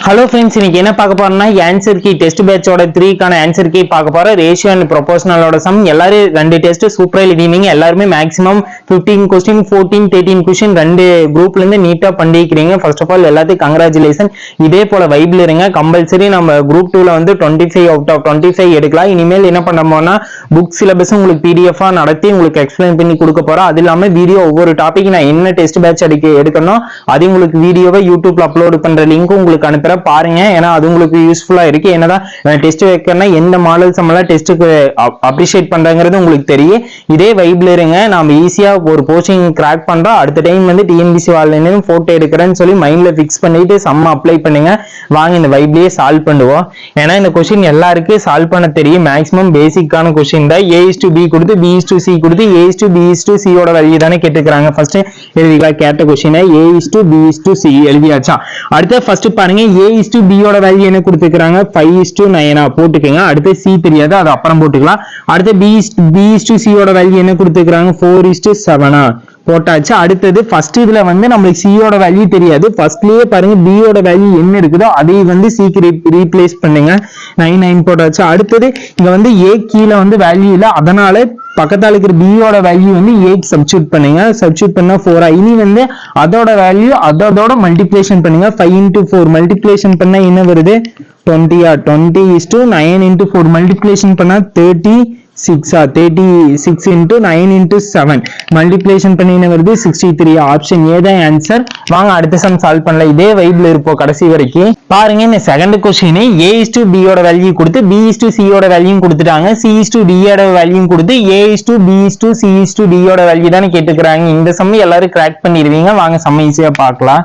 Hello friends, இன்னைக்கு என்ன பார்க்க போறோம்னா ஆன்சர் கீ டெஸ்ட் பேட்சோட 3 க்கான ஆன்சர் கீ பார்க்க போறோம். ரேஷியோ அண்ட் ப்ரொபோஷனலோட சம். எல்லாரும் ரெண்டு டெஸ்ட் சூப்பரா எழுதினீங்க. எல்லாருமே மேக்ஸிமம் 15 கொஸ்டின் 14 13 கொஸ்டின் ரெண்டு குரூப்ல இருந்து நீட்டா பண்ணிக்கிறீங்க. ஃபர்ஸ்ட் ஆஃப் ஆல் எல்லாத்துக்கும் கங்க்ராச்சுலேஷன். இதே போல வைப்ல இருங்க. கம்பல்சரி நம்ம குரூப் 2ல வந்து 25 அவுட் ஆஃப் 25 எடுக்கலாம். இனிமேல் என்ன பண்ணோம்னா புக் சிலபஸ் உங்களுக்கு பிடிஎஃபா நடத்தி உங்களுக்கு எக்ஸ்பிளைன் பண்ணி கொடுக்க போறோம். அது இல்லாம வீடியோ ஒவ்வொரு டாபிக் நான் என்ன டெஸ்ட் பேட்ச் எடுக்கணும் அது உங்களுக்கு வீடியோவை யூடியூப்ல அப்லோட் பண்ற லிங்க் உங்களுக்கு அனுப்புறேன், பாருங்க. ஏன்னா அது உங்களுக்கு யூஸ்ஃபுல்லா இருக்கு. என்னதான் டெஸ்ட் வைக்கிறேன்னா எந்த மாடல்ஸ் எல்லாம் டெஸ்ட்டுக்கு அப்ரிஷியேட் பண்றாங்கிறது உங்களுக்கு தெரியும். இதே வைப்ல இருங்க. நாம ஈஸியா ஒரு போஸ்டிங் கிராக் பண்றோம். அடுத்த டைம் வந்து டிஎன்பிசி வாலினும் போட்டோ எடுக்கிறேன்னு சொல்லி மைண்ட்ல பிக்ஸ் பண்ணிட்டு சம்ம அப்ளை பண்ணுங்க. வாங்க இந்த வைப்லயே சால்வ் பண்ணுவோம். ஏன்னா இந்த கொஸ்டின் எல்லாருக்கும் சால்வ் பண்ண தெரியும். மேக்ஸிமம் பேசிக்கான கொஸ்டின் தான். A/B கொடுத்து B/C கொடுத்து A/B/C ஓட வேல்யூ தானே கேட்டுக்கிறாங்க. ஃபர்ஸ்ட் எழுதிக்கலாம் கேட்ட கொஸ்டின் A/B/C எழுதியாச்சா. அடுத்த ஃபர்ஸ்ட் பாருங்க A/B ஓட வேல்யூ என்ன கொடுத்துக்கிறாங்க 5:9 போட்டுக்கங்க. அடுத்து C தெரியாது, அது அப்புறம் போட்டுக்கலாம். அடுத்து B/C ஓட வேல்யூ என்ன கொடுத்துக்கிறாங்க 4:7 போட்டாச்சு. அடுத்தது ஃபர்ஸ்ட் இதுல வந்து நம்மளுக்கு C ஓட வேல்யூ தெரியாது. ஃபர்ஸ்ட்லயே பாருங்க B ஓட வேல்யூ என்ன இருக்குதோ அதை வந்து C க்கு ரீப்ளேஸ் பண்ணுங்க. 9 போட்டாச்சு. அடுத்தது இங்க வந்து A கீழ வந்து வேல்யூ இல்ல, அதனால பக்கத்தால இருக்கிற B ஓட வேல்யூ வந்து 8 சப்ஸ்டிட்யூட் பண்ணுங்க. சப்ஸ்டிட்யூட் பண்ணா 4. இனி வந்து அதோட வேல்யூ அதோட மல்டிப்ளிகேஷன் பண்ணுங்க. 5 into 4 மல்டிப்ளிகேஷன் பண்ணா என்ன வருது 20. 20:9 into 4 மல்டிப்ளிகேஷன் பண்ணா 36. 36 into 9 into 7 மல்டிப்ளிகேஷன் பண்ணி என்ன வருது 63. ஆப்ஷன் ஏ தான் ஆன்சர். வாங்க அடுத்த சம் சால்வ் பண்ணலாம். இதே வைப்ல இருப்போம் கடைசி வரைக்கும். பாருங்க இந்த செகண்ட் கொஸ்டின் A/B ஓட வேல்யூ கொடுத்து B/C ஓட வேல்யூ கொடுத்துட்டாங்க. C/D ஓட வேல்யூ கொடுத்து A/B/C/D ஓட வேல்யூ தானே கேட்டுக்கிறாங்க. இந்த சம் எல்லாரும் கிராக் பண்ணிடுவீங்க. வாங்க சம் ஈஸியா பார்க்கலாம்.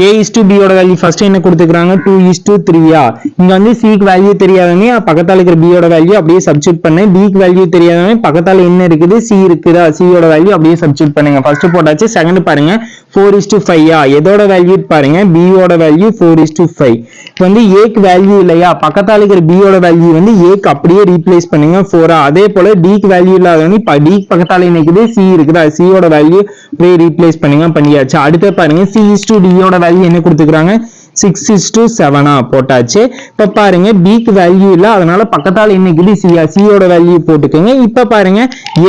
A/B ஓட வேல்யூ ஃபர்ஸ்ட் என்ன கொடுத்துக்கிறாங்க 2:3. இங்க வந்து C க்கு வேல்யூ தெரியாதவங்க பக்கத்தால இருக்கிற B ஓட வேல்யூ அப்படியே சப்ஸ்டிட்யூட் பண்ணு. B க்கு வேல்யூ தெரியாதவங்க பக்கத்தால என்ன இருக்குது C இருக்குதா, C ஓட வேல்யூ அப்படியே சப்ஸ்டிட்யூட் பண்ணுங்க. ஃபர்ஸ்ட் போட்டாச்சு. செகண்ட் பாருங்க 4:5. எதோட வேல்யூ பாருங்க B ஓட வேல்யூ 4:5. இப்போ வந்து A க்கு வேல்யூ இல்லையா, பக்கத்தால இருக்கிற B ஓட வேல்யூ வந்து A க்கு அப்படியே ரீப்ளேஸ் பண்ணுங்க 4. அதே போல D க்கு வேல்யூ இல்லாதவங்க D க்கு பக்கத்தால என்ன இருக்குது C இருக்குதா, C ஓட வேல்யூ அப்படியே ரீப்ளேஸ் பண்ணுங்க. பண்ணியாச்சு. அடுத்து பாருங்க C/D ஓட வேல்யூ என்ன கொடுத்துக்கிறாங்க 6:7 போட்டாச்சு. இப்ப பாருங்க B க்கு வேல்யூ இல்ல, அதனால பக்கத்தால என்ன இருக்குது C ஓட வேல்யூ போட்டுக்கோங்க. இப்ப பாருங்க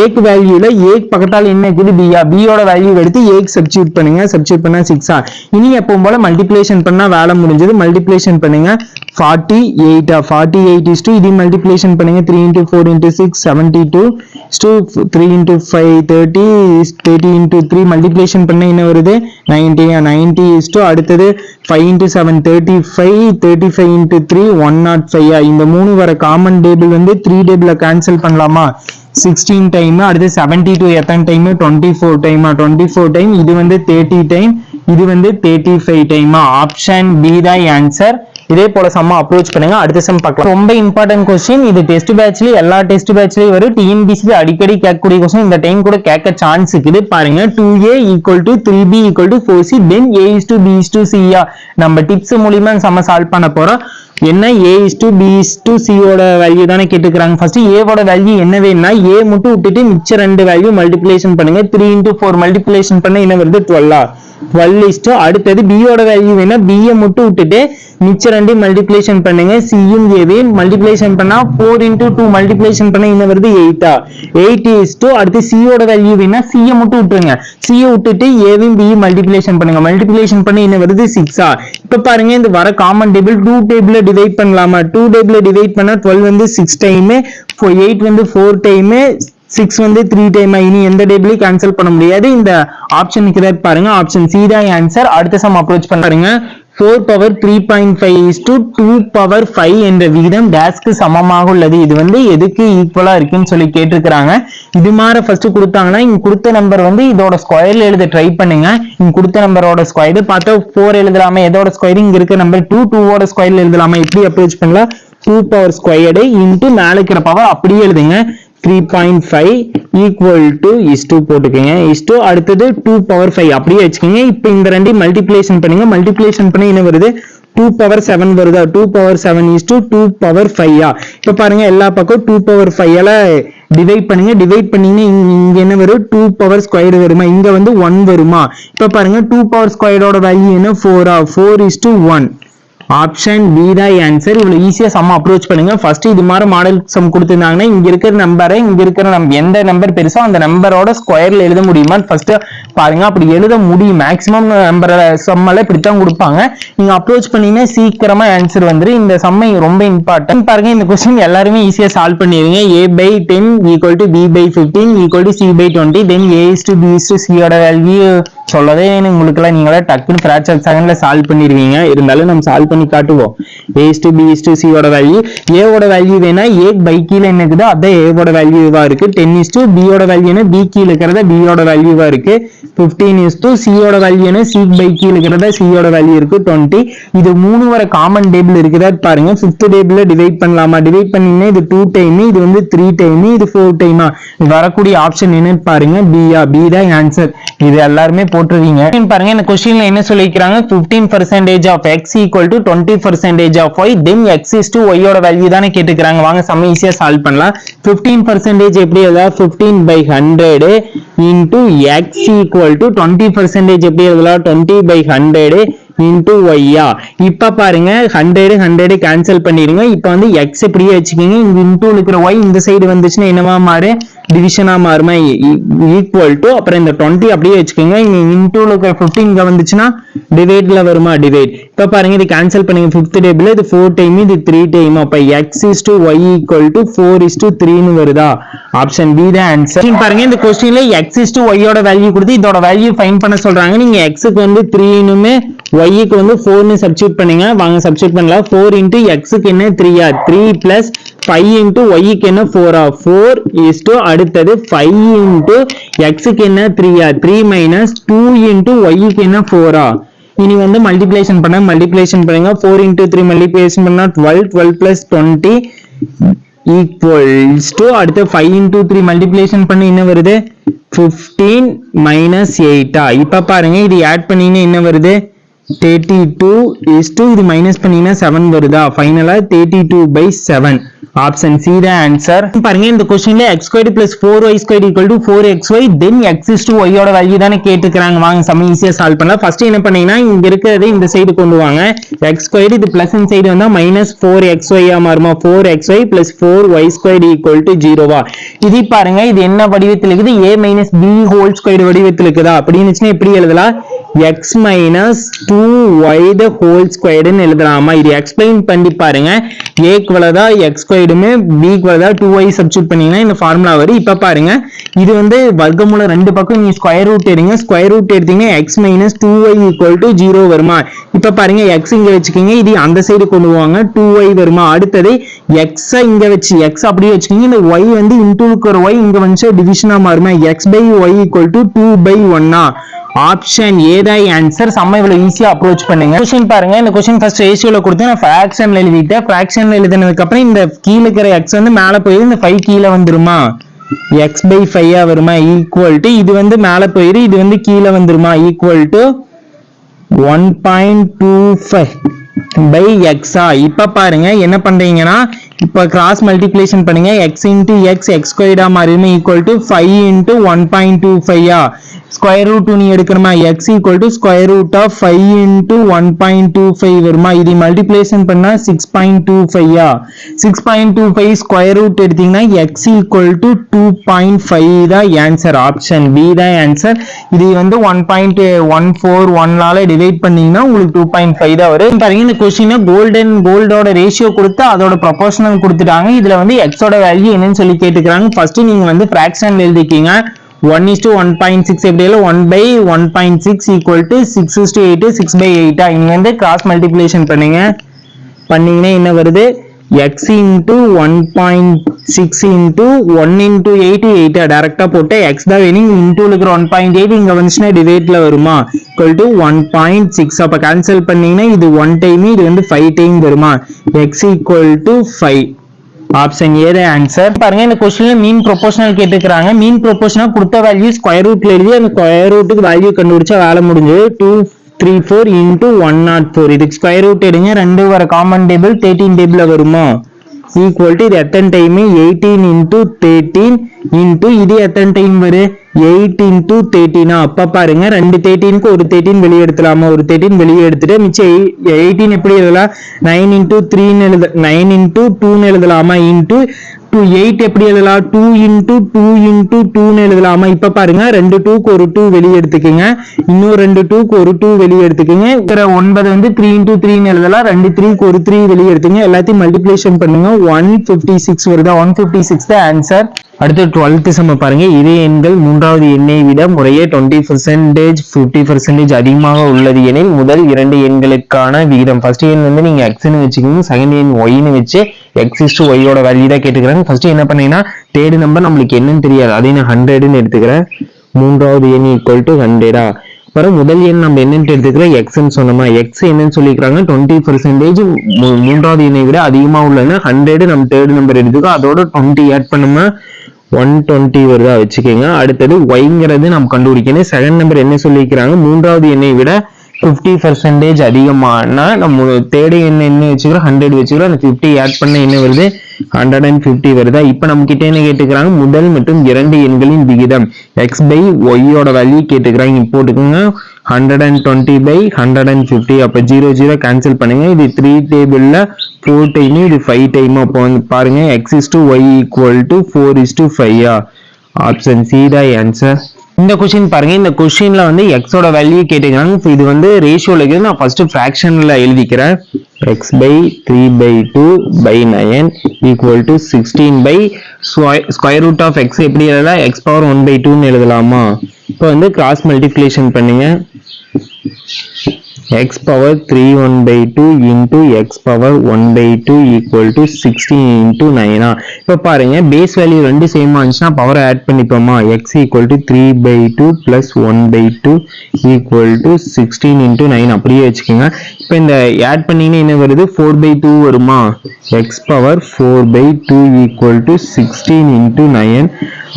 A க்கு வேல்யூ இல்ல, A க்கு பக்கத்தால என்ன இருக்குது B ஓட வேல்யூ எடுத்து A க்கு சப்ஸ்டிட்யூட் பண்ணுங்க. சப்ஸ்டிட்யூட் பண்ணா 6. இனி எப்பவும் போல மல்டிப்ளிகேஷன் பண்ணா வேலை முடிஞ்சது. மல்டிப்ளிகேஷன் பண்ணுங்க 48. 48 இது மல்டிப்ளிகேஷன் பண்ணுங்க 3 into 4 into 6 72 3 into 5 30 30 into 3 multiplication பண்ண என்ன வருது 90. 90 அடுத்தது 5 into 7 35 35 into 3 105. இந்த மூணு வர காமன் டேபிள் வந்து 3 டேபிள கேன்சல் பண்ணலாமா 16 டைம். அடுத்து 72 எத்தனை டைம் 24 டைம். 24 டைம். இது வந்து 30 டைம், இது வந்து 35 டைம். ஆப்ஷன் பி தான் ஆன்சர். இதே போல சம்ம அப்ரோச் பண்ணுங்க. அடுத்த சம் பார்க்கலாம். ரொம்ப இம்பார்ட்டன்ட் கொஸ்டின். இது டெஸ்ட் பேட்ச்ல எல்லா டெஸ்ட் பேட்ச்லயும் வரும். டிஎன்பிசி அடிக்கடி கேட்கக்கூடிய கொஸ்டின். இந்த டைம் கூட கேட்க சான்ஸ் இருக்குது. பாருங்க 2A = 3B = 4C then A/B/C. நம்ம டிப்ஸ் மூலமா சம்ம சால்வ் பண்ண போறோம். என்ன A/B/C ஓட வேல்யூ தானே கேட்டுக்கிறாங்க. ஃபர்ஸ்ட் A ஓட வேல்யூ என்ன வேணும்னா A மட்டும் விட்டுட்டு மிச்ச ரெண்டு வேல்யூ மல்டிப்ளிகேஷன் பண்ணுங்க. 3 into 4 மல்டிப்ளிகேஷன் பண்ண என்ன வருது 12. அடுத்தது B ஓட வேல்யூ வேணா B மட்டும் விட்டுட்டு மிச்ச ரெண்டு மல்டிப்ளிகேஷன் பண்ணுங்க. C யும் A வையும் மல்டிப்ளிகேஷன் பண்ணா 4 into 2 மல்டிப்ளிகேஷன் பண்ண என்ன வருது 8. அடுத்து C ஓட வேல்யூ வேணா C மட்டும் விட்டுருங்க. C விட்டுட்டு A வையும் B மல்டிப்ளிகேஷன் பண்ணுங்க. மல்டிப்ளிகேஷன் பண்ண என்ன வருது 6. இப்ப பாருங்க இந்த வர காமன் டேபிள் 2 டேபிள்ல டிவைட் பண்ணலாமா. 2 டேபிள்ல டிவைட் பண்ணா 12 வந்து 6 டைம், 8 வந்து 4 டைம், 6 வந்து 3 டைம். இனி எந்த டேபிளையும் கேன்சல் பண்ண முடியாது. இந்த ஆப்ஷன் இருக்கிறது பாருங்க. ஆப்ஷன் சி தான் ஆன்சர். அடுத்த சம் அப்ரோச் பண்றீங்க. 4^3.5 என்ற விகிதம் டேஸ்க்கு சமமாக உள்ளது. இது வந்து எதுக்கு ஈக்குவலா இருக்குன்னு சொல்லி கேட்டிருக்கிறாங்க. இது மாதிரி ஃபர்ஸ்ட் கொடுத்தாங்கன்னா இங்க கொடுத்த நம்பர் வந்து இதோட ஸ்கொயர்ல எழுத ட்ரை பண்ணுங்க. இங்க கொடுத்த நம்பரோட ஸ்கொயர் பார்த்தா 4 எழுதலாமா. எதோட ஸ்கொயர் இங்க இருக்க நம்பர் 2 ஓட ஸ்கொயர்ல எழுதலாமா. எப்படி அப்ரோச் பண்ணலாம் 2 பவர் ஸ்கொயர்டு இன்டு மேல இருக்கிற பவர் அப்படியே எழுதுங்க. 3.5 = போட்டுக்கங்க. அடுத்தது 2^5 அப்படியே வச்சுக்கோங்க. இப்போ இந்த ரெண்டையும் மல்டிப்ளிகேஷன் பண்ணுங்க. மல்டிப்ளிகேஷன் பண்ணி என்ன வருது 2^7 வருதா. 2^7 = 2^5. இப்ப பாருங்க எல்லா பக்கம் 2^5 டிவைட் பண்ணுங்க. டிவைட் பண்ணீங்கன்னா இங்க என்ன வரும் 2^2 வருமா. இங்க வந்து 1 வருமா. இப்ப பாருங்க 2^2 வேல்யூ என்ன 4. 4:1 ஆப்ஷன் பி தான் ஆன்சர். இவ்வளவு ஈஸியா சம் அப்ரோச் பண்ணுங்க. ஃபர்ஸ்ட் இது மாதிரி மாடல் சம் கொடுத்திருந்தாங்கன்னா இங்க இருக்கிற நம்பரை இங்க இருக்கிற எந்த நம்பர் பெருசோ அந்த நம்பரோட ஸ்கொயர்ல எழுத முடியுமான்னு ஃபர்ஸ்ட் பாருங்க. அப்படி எழுத முடியும். மேக்ஸிமம் நம்பர் சம் எல்லாம் இப்படித்தான் கொடுப்பாங்க. நீங்க அப்ரோச் பண்ணீங்கன்னா சீக்கிரமா ஆன்சர் வந்துரு. இந்த சம்மை ரொம்ப இம்பார்ட்டன்ட். பாருங்க இந்த கொஸ்டின் எல்லாருமே ஈஸியா சால்வ் பண்ணிடுவீங்க. a/10 = b/15 = c/20. தென் a:b:c ஓட வேல்யூ சொல்லவே உங்களுக்கு எல்லாம் நீங்களே டக்குன்னு ஃபிராக்ஷன் செகண்ட்ல சால்வ் பண்ணிடுவீங்க. இருந்தாலும் நம்ம சால்வ் பண்ணி காட்டுவோம். a:b:c ஓட வேல்யூ, a ஓட வேல்யூ வேணா a பை கீழ என்ன இருக்குதோ அதான் a ஓட வேல்யூவா இருக்கு. 10:b ஓட வேல்யூ என்ன b கீழ இருக்கிறத b ஓட வேல்யூவா இருக்கு. 15:c ஓட வேல்யூ என்ன c பை கீழ இருக்கிறத c ஓட வேல்யூ இருக்கு. 20. இது மூணு வர காமன் டேபிள் இருக்குதா பாருங்க. 5th டேபிள்ல டிவைட் பண்ணலாமா? டிவைட் பண்ணீங்கன்னா இது 2 டைம், இது வந்து 3 டைம், இது 4 டைமா? வரக்கூடிய ஆப்ஷன் என்னன்னு பாருங்க. b தான் ஆன்சர். இது எல்லாருமே போட்டுருவீங்க. பாருங்க இந்த क्वेश्चनல என்ன சொல்லிருக்காங்க? 15% of x = 20% of y, then x is to y ஓட வேல்யூ தானே கேட்டுக்கறாங்க. வாங்க சம் ஈஸியா சால்வ் பண்ணலாம். 15% எப்படி எழுதலாம்? 15/100 into x = 20% எப்படி எழுதலாம்? 20/100 into y. இப்ப பாருங்க 100 கேன்சல் பண்ணிடுங்க. இப்ப வந்து x இப்படியே வச்சுக்கீங்க. இங்க இன்டூ இருக்கிற y இந்த சைடு வந்துச்சுன்னா என்னவா மாறு? டிவிஷனா மாறுமா? ஈக்குவல் டு அப்புறம் இந்த 20 அப்படியே வச்சுக்கோங்க. இங்க இன்டூல இருக்கிற 15 இங்க வந்துச்சுன்னா டிவைட்ல வருமா? டிவைட். இப்ப பாருங்க இது கேன்சல் பண்ணுங்க. 5th டேபிள்ல இது 4 டைம், இது 3 டைம். அப்ப x is to y = 4:3 னு வருதா? ஆப்ஷன் பி தான் ஆன்சர். பாருங்க இந்த क्वेश्चनல x is to y ஓட வேல்யூ கொடுத்து இதோட வேல்யூ ஃபைண்ட் பண்ண சொல்றாங்க. நீங்க x க்கு வந்து 3 னுமே y க்கு வந்து 4 னு சப்ஸ்டிட்யூட் பண்ணுங்க. வாங்க சப்ஸ்டிட்யூட் பண்ணலாம். 4 into x க்கு என்ன 3 3 plus 5 into y க்கு என்ன 4 4 is to அடுத்தது 5 into x க்கு என்ன 3 3 minus 2 into y க்கு என்ன 4 இனி வந்து மல்டிப்ளிகேஷன் பண்ணுங்க. 4 into 3 மல்டிப்ளிகேஷன் பண்ணா 12 12 plus 20 equals to அடுத்து 5 into 3 மல்டிப்ளிகேஷன் பண்ணி என்ன வருது? 15 minus 8 இப்ப பாருங்க இது ஆட் பண்ணீங்கன்னா என்ன வருது? 32 is to இது மைனஸ் பண்ணீங்கன்னா 7 வருதா? ஃபைனலா 32/7. ஆப்ஷன் சி தான் ஆன்சர். பாருங்க இந்த क्वेश्चनல x² + 4y² = 4xy, then x is to y ஓட வேல்யூ தானே கேட்டுக்கறாங்க. வாங்க சம் ஈஸியா சால்வ் பண்ணலாம். ஃபர்ஸ்ட் என்ன பண்ணீங்கன்னா இங்க இருக்கிறதை இந்த சைடு கொண்டு வாங்க. x² இது பிளஸ் இந்த சைடு வந்தா -4xy மாறுமா? 4xy + 4y² = 0 இது பாருங்க இது என்ன வடிவத்தில் இருக்குது? a - b² வடிவத்தில் இருக்குதா? அப்படி இருந்துச்சுன்னா எப்படி எழுதலாம்? x - 2y² ன்னு எழுதலாமா? இது எக்ஸ்பிளைன் பண்ணி பாருங்க. a க்கு வலதா x² மே b க்கு வலதா 2y சப்ஸ்டிட்யூட் பண்ணீங்கன்னா இந்த ஃபார்முலா வரும். இப்ப பாருங்க இது வந்து வர்க்கமூலம் ரெண்டு பக்கம் நீங்க ஸ்கொயர் ரூட் எடுங்க. ஸ்கொயர் ரூட் எடுத்தீங்கன்னா x - 2y = 0 வருமா? இப்ப பாருங்க x இங்க வச்சுக்கீங்க. இது அந்த சைடு கொண்டு வாங்க. 2y வருமா? அடுத்தது x இங்க வச்சு x அப்படியே வச்சுக்கீங்க. இந்த y வந்து இன்டூ இருக்கிற y இங்க வந்து டிவிஷனா மாறுமா? x/y = 2/1 ஆப்ஷன் ஏ தான் ஆன்சர். சம்ம இவ்வளவு ஈஸியா அப்ரோச் பண்ணுங்க. क्वेश्चन பாருங்க. இந்த क्वेश्चन ஃபர்ஸ்ட் ரேஷியோல கொடுத்து நான் ஃபிராக்ஷன்ல எழுதிட்டேன். ஃபிராக்ஷன்ல எழுதினதுக்கு அப்புறம் இந்த கீழ இருக்கிற x வந்து மேல போயிரு, இந்த 5 கீழ வந்துருமா? x/5 வருமா? ஈக்குவல் டு இது வந்து மேல போயிரு, இது வந்து கீழ வந்துருமா? Equal to 1.25/x. இப்ப பாருங்க என்ன பண்றீங்கன்னா இப்ப கிராஸ் மல்டிப்ளிகேஷன் பண்ணுங்க. x into x x² மாறிடுமே equal to 5 into 1.25 square root நீ எடுக்கணுமா? x = √5 into 1.25 வருமா? இது மல்டிப்ளிகேஷன் பண்ணா 6.25 6.25 ஸ்கொயர் ரூட் எடுத்தீங்கன்னா x = 2.5 தான் ஆன்சர். ஆப்ஷன் பி தான் ஆன்சர். இது வந்து 1.141னால டிவைட் பண்ணீங்கன்னா உங்களுக்கு 2.5 தான் வரும். பாருங்க இந்த क्वेश्चन கோல்டோட ரேஷியோ கொடுத்து அதோட ப்ரொபோர்ஷனல் கொடுத்துட்டாங்க. இதுல வந்து x ஓட வேல்யூ என்னன்னு சொல்லி கேட்டுக்கிறாங்க. ஃபர்ஸ்ட் நீங்க வந்து ஃபிராக்ஷன்ல எழுதிக்கீங்க. 1:1.6 எப்படி 1/1.6 = 6:8 6/8 இங்க வந்து கிராஸ் மல்டிப்ளிகேஷன் பண்ணீங்கன்னா என்ன வருது? x into 1.6 into 1 into 8 8 டைரக்டா போட்டு x தான் வேணும். இன்டூ இருக்கிற 1.8 இங்க வந்துச்சுன்னா டிவைட்ல வருமா? equal to 1.6 அப்ப கேன்சல் பண்ணீங்கன்னா இது 1 டைம், இது வந்து 5 டைம் வருமா? x = 5. ஆப்ஷன் ஏ தான் ஆன்சர். பாருங்க இந்த क्वेश्चनல மீன் ப்ரொபோர்ஷனல் கேட்டுக்கறாங்க. மீன் ப்ரொபோர்ஷனல் கொடுத்த வேல்யூ ஸ்கொயர் ரூட்ல எழுதி அந்த ஸ்கொயர் ரூட்டுக்கு வேல்யூ கண்டுபிடிச்சா வேலை முடிஞ்சது. 234 into 104 இதுக்கு ஸ்கொயர் ரூட் எடுங்க. 2 வர காமன் டேபிள் 13 டேபிள்ல வருமா? ஈக்குவல் டு இது எத்தனை டைம் 18 இன்டூ 13 இன்டூ இது எத்தனை டைம் வரும் 8 இன்டூ 13 அப்ப பாருங்க ரெண்டு 13க்கு ஒரு 13 வெளியே எடுத்துலாமா ஒரு 13 வெளியே எடுத்துட்டு மிச்சம் 18 எப்படி எழுதலாம் 9 இன்டூ 3 எழுத 9 இன்டூ 2 எழுதலாமா இன்டூ 8 எப்படி எழுதலாம் 2 இன்டூ 2 இன்டூ 2 எழுதலாமா இப்ப பாருங்க ரெண்டு 2க்கு ஒரு 2 வெளியே எடுத்துக்கங்க இன்னும் ரெண்டு 2க்கு ஒரு 2 வெளியே எடுத்துக்கங்க இருக்கிற 9 வந்து 3 இன்டூ 3 எழுதலாம் ரெண்டு 3க்கு ஒரு 3 வெளியே எடுத்துங்க எல்லாத்தையும் மல்டிப்ளிகேஷன் பண்ணுங்க 156 வருதா 156 தான் ஆன்சர். அடுத்து 12th சம் பாருங்க இதே எண்கள் மூன்றாவது எண்ணை விட முறையே 20% 50% அதிகமாக உள்ளது எனில் முதல் இரண்டு எண்களுக்கான விகிதம். ஃபர்ஸ்ட் எண் வந்து நீங்க எக்ஸ்ன்னு வச்சுக்கோங்க செகண்ட் எண் ஒய்னு வச்சு x/y வேல்யூ தான் கேட்டுக்கிறாங்க. ஃபர்ஸ்ட் என்ன பண்ணீங்கன்னா தேர்ட் நம்பர் நம்மளுக்கு என்னன்னு தெரியாது அதை நான் 100ன்னு எடுத்துக்கிறேன் மூன்றாவது எண் ஈக்குவல் டு 100 அப்புறம் முதல் எண் நம்ம என்னன்னு எடுத்துக்கிறோம் எக்ஸ்ன்னு சொன்னோமா எக்ஸ் என்னன்னு சொல்லிக்கிறாங்க 20% மூன்றாவது எண்ணை விட அதிகமா உள்ளதுன்னா 100 நம்ம தேர்ட் நம்பர் எடுத்துக்கோ அதோட 20 ஆட் பண்ணுமா 120 வருதா வச்சுக்கோங்க. அடுத்தது ஒய்ங்கிறது நம்ம கண்டுபிடிக்கணும் செகண்ட் நம்பர் என்ன சொல்லிக்கிறாங்க மூன்றாவது எண்ணை விட 50% அதிகமானா நம்ம தேர்ட் எண் என்ன வச்சுக்கிறோம் 100 வச்சுக்கிறோம் அந்த 50 ஆட் பண்ண என்ன வருது 150 வருதா. இப்ப நம்ம கிட்ட என்ன கேட்டுக்கிறாங்க முதல் மற்றும் இரண்டு எண்களின் விகிதம் x/y வேல்யூ கேட்டுக்கிறாங்க போட்டுக்கோங்க 120 by 150 அப்ப 0 0 கேன்சல் பண்ணுங்க இது 3 டேபிள்ல 4 டைம் இது 5 டைம் அப்போ வந்து பாருங்க x/y equal to 4/5 option C தான் ஆன்சர். இந்த क्वेश्चन பாருங்க இந்த क्वेश्चनல வந்து x ஓட வேல்யூ கேட்டிருக்காங்க இது வந்து ரேஷியோல இருக்குது நான் ஃபர்ஸ்ட் ஃபிராக்ஷன்ல எழுதிக்கிறேன் x/3/2 by 9 equal to 16 by square root of x எப்படி எழுதலாம் x power 1/2 ன்னு எழுதலாமா இப்போ வந்து கிராஸ் மல்டிப்ளிகேஷன் பண்ணுங்க x power 3 1/2 into x power 1/2 equal to 16 into 9 இப்போ பாருங்க பேஸ் வேல்யூ ரெண்டு சேம் ஆச்சுன்னா பவர் ஆட் பண்ணிப்போமா x equal to 3/2 plus 1/2 equal to 16 into 9 அப்படியே வச்சுக்கோங்க. இப்போ இந்த ஆட் பண்ணீங்கன்னா என்ன வருது 4/2 வருமா x power 4/2 equal to 16 into 9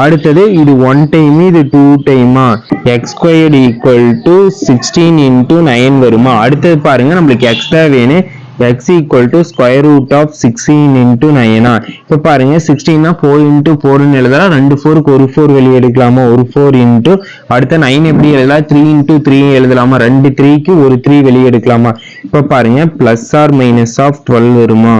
அடுத்தது இது 1 டைம் இது 2 டைமா x squared equal to 16 into 9 வருமா. அடுத்தது பாருங்க நம்மளுக்கு x தான் வேணும் x equal to square root of 16 into 9 இப்போ பாருங்க 16 னா 4 into 4 ன்னு எழுதலாம் ரெண்டு 4க்கு ஒரு 4 வெளியே எடுக்கலாமா ஒரு 4 into அடுத்த 9 எப்படி எழுதலாம் 3 into 3 எழுதலாமா ரெண்டு 3க்கு ஒரு 3 வெளியே எடுக்கலாமா இப்போ பாருங்க பிளஸ் ஆர் மைனஸ் ஆஃப் 12 வருமா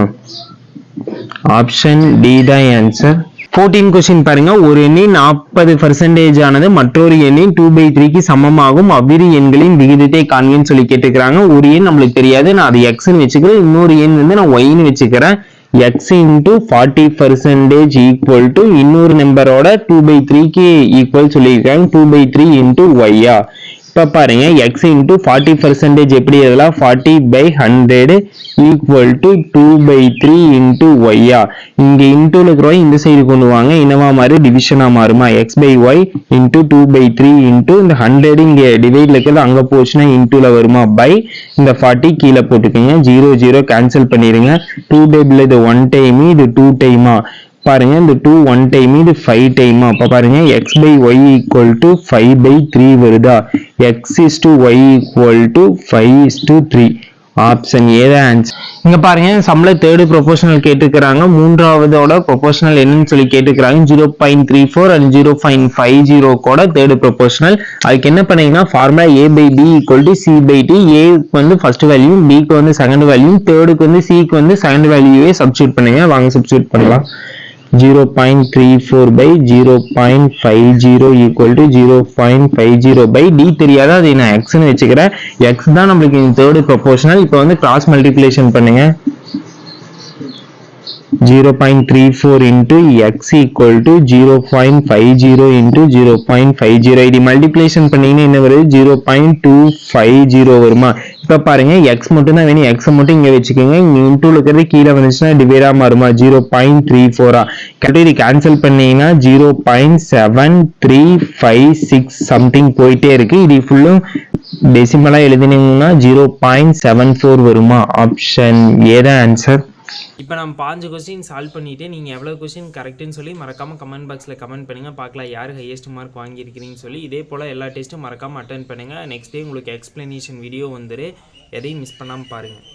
ஆப்ஷன் டி தான் ஆன்சர். 14 क्वेश्चन பாருங்க ஒரு எண்ணின் 40% ஆனது மற்றொரு எண்ணின் 2/3க்கு சமமாகும் அவ்விரு எண்களின் விகிதத்தை காண்கன்னு சொல்லி கேட்டுக்கிறாங்க. ஒரு எண் நம்மளுக்கு தெரியாது நான் அது xன்னு வச்சுக்கிறேன் இன்னொரு எண் வந்து நான் yன்னு வச்சுக்கிறேன் x into 40% equal to இன்னொரு நம்பரோட 2/3க்கு ஈக்குவல் சொல்லியிருக்காங்க 2/3 into y இப்ப பாருங்க x into 40% எப்படி எழுதலாம் 40/100 equal to 2/3 into y இங்க into இருக்கிறோம் இந்த சைடு கொண்டு வாங்க என்னவா மாறு டிவிஷனா மாறுமா x/y into 2/3 into இந்த 100 இங்க டிவைட்ல இருக்கிறது அங்க போச்சுன்னா into ல வருமா by இந்த 40 கீழே போட்டுக்கங்க 0 0 கேன்சல் பண்ணிருங்க 2 டேபிள் இது 1 டைம் இது 2 டைமா பாருங்க இந்த 2 1 டைம் இது 5 டைம் அப்ப பாருங்க x/y equal to 5/3 வருதா x/y equal to 5/3 option A தான் ஆன்சர். இங்க பாருங்க சம்ல தேர்ட் ப்ரொபோஷனல் கேட்டுக்கிறாங்க மூன்றாவதோட ப்ரொபோஷனல் என்னன்னு சொல்லி கேட்டுக்கிறாங்க 0.34 and 0.50 கூட தேர்ட் ப்ரொபோஷனல் அதுக்கு என்ன பண்ணீங்கன்னா formula a/b equal to c/d a க்கு வந்து ஃபர்ஸ்ட் வேல்யூ b க்கு வந்து செகண்ட் வேல்யூ தேர்டுக்கு வந்து c க்கு வந்து செகண்ட் வேல்யூவே சப்ஸ்டிட்யூட் பண்ணுங்க வாங்க சப்ஸ்டிட்யூட் பண்ணலாம் 0.34 by 0.50 equal to 0.50 by d தெரியாத அதை நான் x ன்னு வச்சுக்கிறேன் x தான் நம்மளுக்கு இந்த தேர்ட் ப்ரொபோஷனல் இப்போ வந்து கிராஸ் மல்டிப்ளிகேஷன் பண்ணுங்க 0.34 into x equal to 0.50 into 0.50 இது மல்டிப்ளிகேஷன் பண்ணீங்கன்னா என்ன வருது 0.250 வருமா. இப்ப பாருங்க x மட்டும் தான் வேணும் x மட்டும் இங்க வச்சுக்கோங்க இங்க இன்டூல இருக்கிறது கீழே வந்துச்சுன்னா டிவைடா மாறுமா 0.34 இது கேன்சல் பண்ணீங்கன்னா 0.7356 சம்திங் போயிட்டே இருக்கு இது ஃபுல்லும் டெசிமலா எழுதினீங்கன்னா 0.74 வருமா ஆப்ஷன் ஏ தான் ஆன்சர். இப்போ நம்ம 5 கொஸ்டின் சால்வ் பண்ணிவிட்டு நீங்கள் எவ்வளோ கொஸ்டின் கரெக்டுன்னு சொல்லி மறக்காமல் கமெண்ட் பாக்ஸில் கமெண்ட் பண்ணுங்கள் பார்க்கலாம் யார் ஹையஸ்ட் மார்க் வாங்கியிருக்கிறீங்கன்னு சொல்லி இதே போல் எல்லா டெஸ்ட்டும் மறக்காமல் அட்டன் பண்ணுங்கள் நெக்ஸ்ட் டே உங்களுக்கு எக்ஸ்ப்ளனேஷன் வீடியோ வந்துரு எதையும் மிஸ் பண்ணாமல் பாருங்கள்.